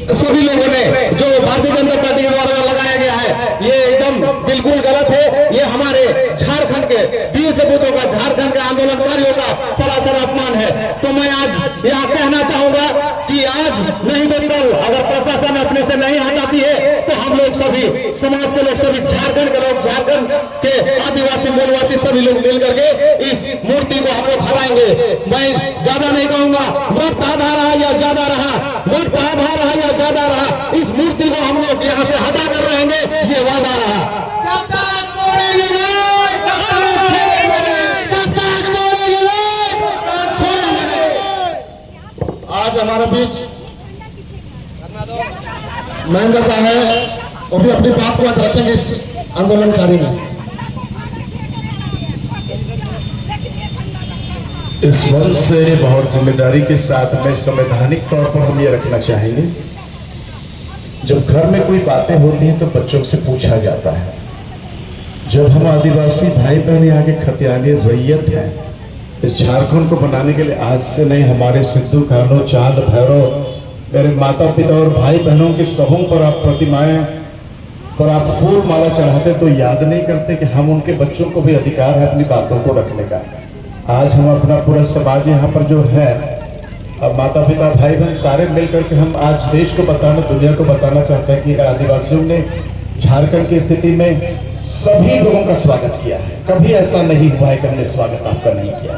सभी लोगों ने जो भारतीय जनता पार्टी के द्वारा लगाया गया है ये एकदम बिल्कुल गलत है। ये हमारे झारखंड के वीर सपूतों का, झारखंड के आंदोलनकारियों का सरासर अपमान है। तो मैं आज यहाँ कहना चाहूंगा कि आज नहीं तो कल अगर प्रशासन अपने से नहीं हटाती है तो हम लोग सभी समाज के लोग, सभी झारखंड के लोग, झारखंड के आदिवासी मूलवासी सभी लोग मिल करके इस मूर्ति को हम लोग हटाएंगे। मैं ज्यादा नहीं कहूंगा, वक्त आधा रहा या ज्यादा रहा, वक्त आधा रहा या ज्यादा रहा, इस मूर्ति को हम लोग यहाँ से हटा कर रहेंगे, ये वादा रहा। आज हमारे बीच महेंद्र है, वो भी अपनी बात को आज रखेंगे इस आंदोलनकारी में। इस वर्ष से बहुत जिम्मेदारी के साथ में संवैधानिक तौर पर हम ये रखना चाहेंगे, जब घर में कोई बातें होती हैं तो बच्चों से पूछा जाता है। जब हम आदिवासी भाई बहन यहाँ के खतियानी रैयत हैं, इस झारखंड को बनाने के लिए आज से नहीं, हमारे सिद्धू कान्हो, चांद भैरव, मेरे माता पिता और भाई बहनों के सबों पर आप प्रतिमाएं पर आप फूल माला चढ़ाते तो याद नहीं करते कि हम उनके बच्चों को भी अधिकार है अपनी बातों को रखने का। आज हम अपना पूरा समाज यहाँ पर जो है, अब माता पिता भाई बहन सारे मिलकर के हम आज देश को बताना, दुनिया को बताना चाहते हैं कि आदिवासियों ने झारखंड की स्थिति में सभी लोगों का स्वागत किया है। कभी ऐसा नहीं हुआ है कि हमने स्वागत आपका नहीं किया।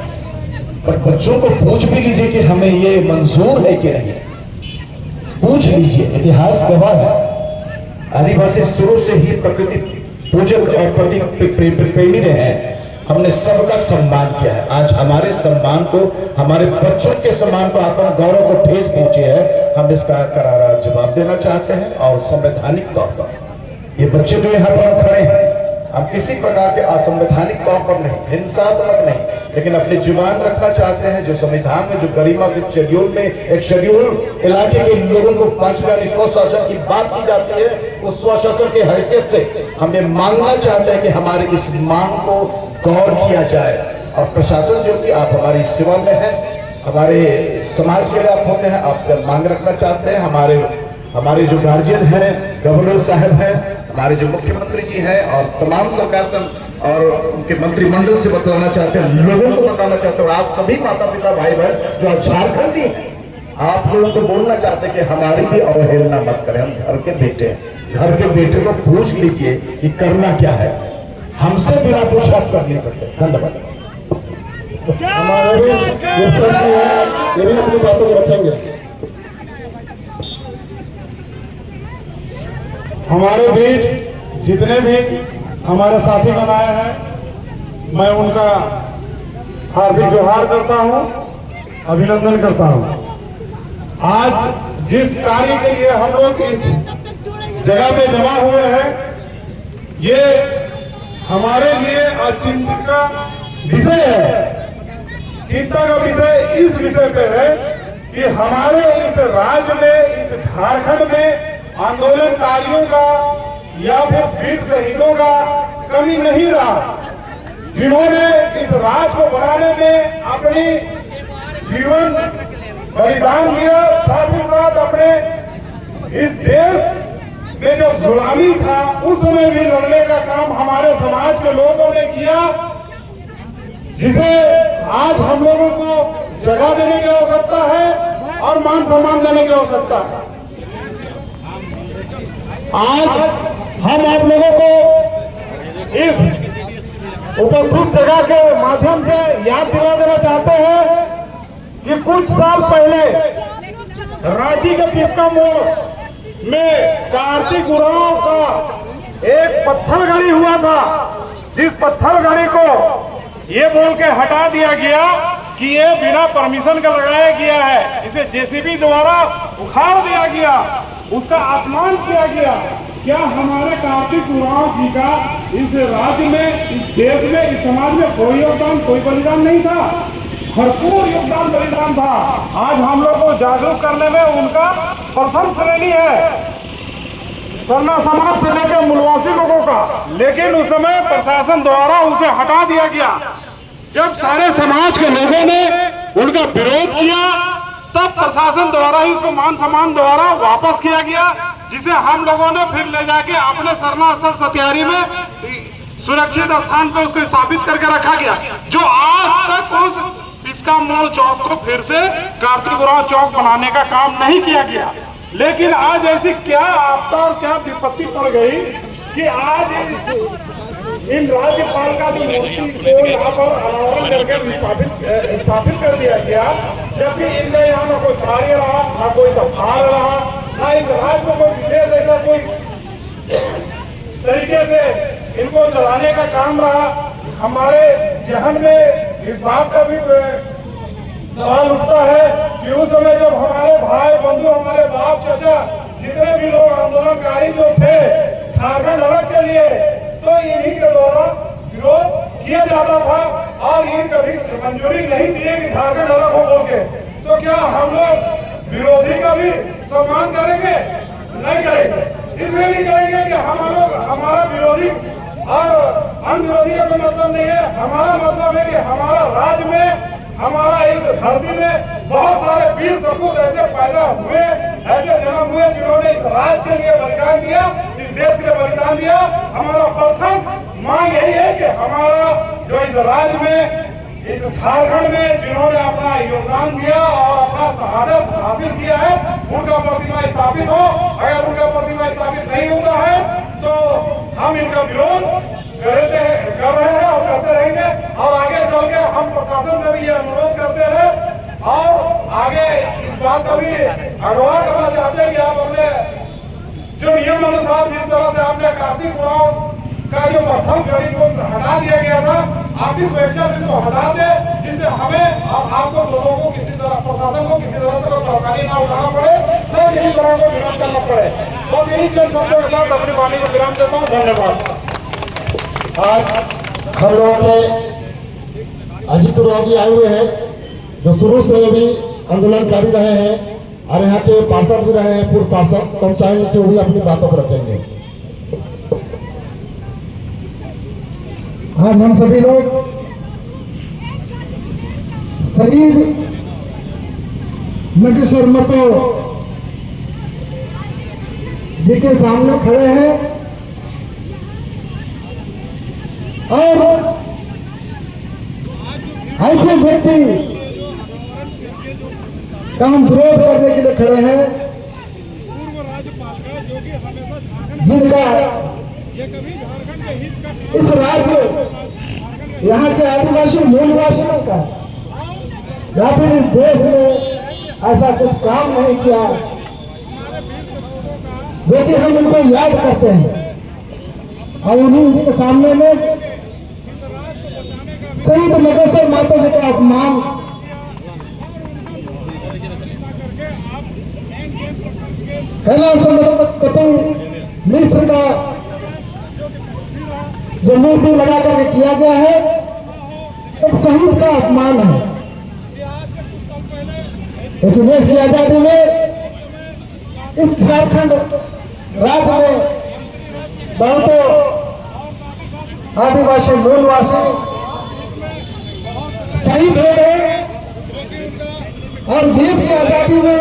पर बच्चों को पूछ भी लीजिए कि हमें ये मंजूर है कि नहीं, पूछ लीजिए। इतिहास गवाह है, आदिवासी शुरू से ही प्रकृति पूजक और प्रति प्रेमी रहे हैं। हमने सबका सम्मान किया है। आज हमारे सम्मान को, हमारे बच्चों के सम्मान को, अपना गौरव को ठेस पहुंची है। हम इसका करारा जवाब देना चाहते हैं और संवैधानिक तौर पर ये बच्चे जो यहाँ पर खड़े हैं, हम किसी प्रकार के असंवैधानिक तौर पर नहीं, हिंसात्मक नहीं, लेकिन अपनी जुबान रखना चाहते हैं। जो संविधान में जो गरिमा के शेड्यूल में एक शेड्यूल इलाके के लोगों को 5,000 स्वशासन की बात की जाती है, उस स्वशासन की हैसियत से हम ये मांगना चाहते हैं कि हमारे इस मांग को गौर किया जाए। और प्रशासन जो कि आप हमारी सेवा में है, हमारे समाज के लिए आप होते हैं, आपसे मांग रखना चाहते हैं। हमारे जो गार्जियन हैं, गवर्नर साहब हैं, हमारे जो मुख्यमंत्री जी हैं और तमाम सरकार से और उनके मंत्रिमंडल से बतलाना चाहते हैं, लोगों को बताना चाहते हैं। और आप सभी माता पिता भाई बहन जो झारखंडी हैं, आप लोगों को बोलना चाहते हैं कि हमारी भी अवहेलना मत करें। हम घर के बेटे हैं, घर के बेटे को पूछ लीजिए कि करना क्या है। हमसे बिना पूछ आप कर नहीं सकते। धन्यवाद। हमारे भी अपनी बातों को रखेंगे। हमारे बीच जितने भी हमारे साथी बनाए हैं, मैं उनका हार्दिक जोहार करता हूं, अभिनंदन करता हूं। आज जिस कार्य के लिए हम लोग इस जगह पे जमा हुए हैं, ये हमारे लिए चिंता का विषय है। चिंता का विषय इस विषय पे है कि हमारे इस राज्य में, इस झारखंड में आंदोलनकारियों का या फिर वीर शहीदों का कमी नहीं रहा, जिन्होंने इस राज्य को बनाने में अपनी जीवन बलिदान दिया, साथ ही साथ अपने इस देश में जो गुलामी था उसमें भी लड़ने का काम हमारे समाज के लोगों ने किया, जिसे आज हम लोगों को जगह देने की आवश्यकता है और मान सम्मान देने की आवश्यकता है। आज हम आप लोगों को इस उपस्थित जगह के माध्यम से याद दिला देना चाहते हैं कि कुछ साल पहले रांची के पिस्का मोड़ में कार्तिक उरांव का एक पत्थर गाड़ी हुआ था, जिस पत्थर गाड़ी को ये बोल के हटा दिया गया कि ये बिना परमिशन का लगाया गया है, इसे जेसीबी द्वारा उखाड़ दिया गया, उसका अपमान किया गया। क्या हमारे कार्तिक उरांव जी का इस राज्य में, इस देश में, इस समाज में कोई योगदान, कोई बलिदान नहीं था? भरपूर योगदान बलिदान था। आज हम लोग को जागरूक करने में उनका प्रथम श्रेणी है, सरना समाज से लेकर मूलवासी लोगों का। लेकिन उस समय प्रशासन द्वारा उसे हटा दिया गया। जब सारे समाज के लोगों ने उनका विरोध किया तब प्रशासन द्वारा ही उसको मान सम्मान द्वारा वापस किया गया, जिसे हम लोगों ने फिर ले जाके अपने सरना स्थल सत्यारी में सुरक्षित स्थान पर उसको स्थापित करके रखा गया, जो आज तक उस इसका मोड़ चौक को फिर से कार्तिक उरांव चौक बनाने का काम नहीं किया गया। लेकिन आज ऐसी क्या आपदा और क्या विपत्ति पड़ गई कि आज इन राज्यपाल का जो मूर्ति को यहाँ पर अनावरण करके स्थापित कर दिया गया, जबकि इनका यहाँ ना कोई कार्य रहा, ना कोई सभार रहा, ना इस राज्य को कोई विशेष ऐसा कोई तरीके से इनको चलाने का काम रहा। हमारे जहन में इस बात का भी सवाल उठता है कि उस समय जब हमारे भाई बंधु, हमारे बाप चाचा, जितने भी लोग आंदोलनकारी जो थे झारखंड अलग के लिए, तो इन्हीं के द्वारा विरोध किया जाता था और ये कभी मंजूरी नहीं दी कि झारखंड अलग हो बोल के। तो क्या हम लोग विरोधी का भी सम्मान करेंगे? नहीं करेंगे। इसलिए नहीं करेंगे कि हम लोग, हमारा विरोधी और हम विरोधी का कोई मतलब नहीं है। हमारा मतलब है कि हमारा राज्य में, हमारा इस धरती में बहुत सारे वीर सपूत ऐसे पैदा हुए, ऐसे जन्म हुए जिन्होंने इस राज्य के लिए बलिदान दिया, इस देश के लिए बलिदान दिया। हमारा प्रथम मांग यही है कि हमारा जो इस राज्य में, इस झारखंड में जिन्होंने अपना योगदान दिया और अपना शहादत हासिल किया है, उनका प्रतिमा स्थापित हो। अगर उनका प्रतिमा स्थापित नहीं होता है तो हम इनका विरोध कर रहे हैं और करते रहेंगे। और आगे चल के हम प्रशासन से भी ये अनुरोध करते हैं और आगे इस बात का भी अगवा करना चाहते हैं कि आप अपने जो नियम अनुसार जिस तरह से आपने कार्तिक उरांव का जो प्रथम कड़ी को हटा दिया गया था, आप इस स्वेच्छा से इसको हटा दे, जिससे हमें और आपको लोगों को किसी तरह, प्रशासन को किसी तरह से कोई परेशानी ना उठाना पड़े, न किसी तरह को विरोध करना पड़े। बस यही चंद शब्दों के साथ अपनी वाणी को विराम देता हूँ। धन्यवाद। आज हम लोगों के अजीत उरांव आए हुए हैं, जो शुरू से भी आंदोलनकारी रहे हैं और यहाँ के पार्षद भी रहे हैं, पूर्व पार्षद, तो हम चाहेंगे कि वो भी अपनी बातों पर रखेंगे। आज हम सभी लोग शहीद नगेश्वर महतो जी के सामने खड़े हैं और ऐसे व्यक्ति का हम विरोध करने के लिए खड़े हैं जिनका इस राज्य यहाँ के आदिवासी मूलवासियों का या फिर इस देश में ऐसा कुछ काम नहीं किया जो कि हम उनको याद करते हैं। और उन्हीं के सामने में शहीद नगेश्वर महतो जी का अपमान कैलाश मिश्र का जो मूर्ति लगा करके किया गया है, एक शहीद का अपमान है। इस देश की आजादी में इस झारखंड राज्य में बहुतों आदिवासी मूलवासी शहीद हो गए और देश की आजादी में,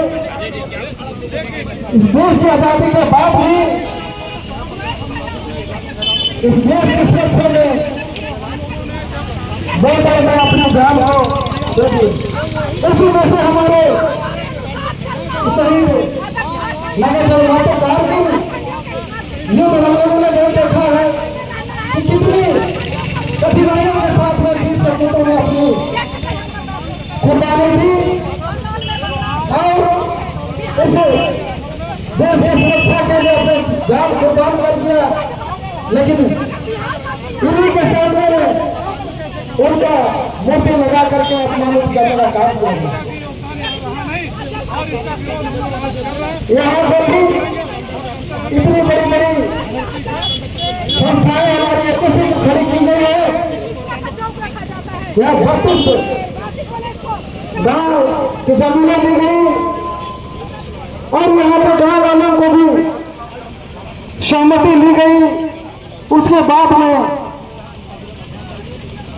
इस देश की आजादी के बाद भी इस देश की सुरक्षा में बहुत में अपनी जान हो देगी। इसी में से हमारे शहीद नगेश्वर महतो कारगिल युद्ध हम लोगों ने बहुत देखा है कि कितनी कठिनाइयों के साथ में वीर सपूतों ने अपनी कुर्बानी दी और इस देश की सुरक्षा के लिए अपने जान कुर्बान कर दिया। लेकिन इन्हीं के सामने में उनका मूर्ति लगा करके अपमानित करने का काम किया। यहाँ पर भी इतनी बड़ी बड़ी संस्थाएं हमारी ऐसे खड़ी की गई है। यहाँ 32 गांव की जमीनें ली गई और यहाँ पे गांव वालों को भी सहमति ली गई। उसके बाद में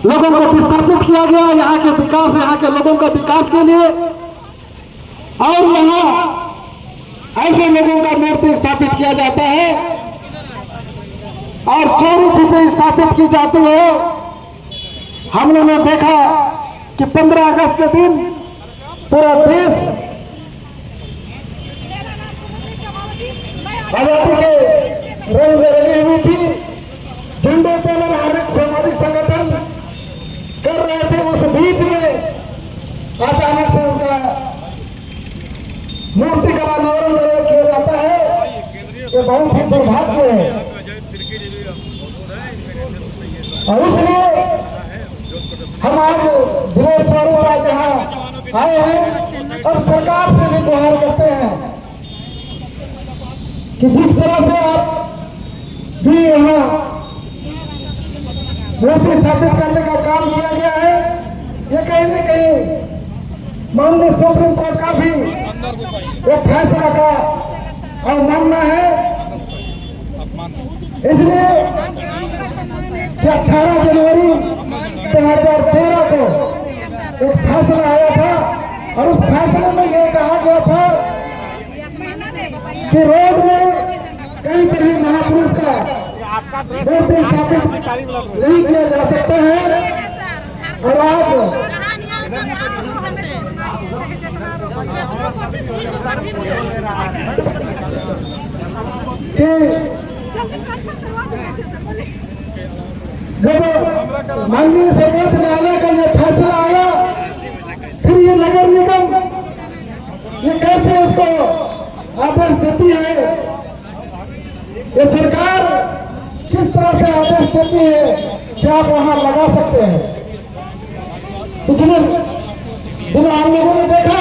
लोगों को विस्थापित किया गया यहाँ के विकास, यहाँ के लोगों के विकास के लिए। और यहाँ ऐसे लोगों का मूर्ति स्थापित किया जाता है और चोरी छिपे स्थापित की जाती है। हम लोगों ने देखा कि 15 अगस्त के दिन पूरा देश आजादी के रंग में रंगी हुई थी। झंडे तोलन हर एक सामाजिक संगठन कर रहे थे। उस बीच में अचानक से उनका मूर्ति का अनावरण किया जाता है। ये बहुत ही दुर्भाग्य है और इसलिए हम आज विरोध स्वरूप आज यहाँ आए हैं और सरकार से भी गुहार करते हैं कि जिस तरह से आप भी यहाँ मूर्ति स्थापित करने का काम किया गया है, ये कहीं न कहीं माननीय सुप्रीम कोर्ट का भी एक फैसला का अवमानना है। इसलिए 18 जनवरी 2013 को एक फैसला आया था और उस फैसले में यह कहा गया था कि रोड में कहीं पर भी महापुरुष का मूर्ति स्थापित नहीं किया जा सकता है। और आज जब माननीय सर्वोच्च न्यायालय का ये फैसला आया, फिर ये नगर निगम ये कैसे उसको आदेश देती है, ये सरकार किस तरह से आदेश देती है कि आप वहां लगा सकते हैं। पिछले दिनों हम लोगों ने देखा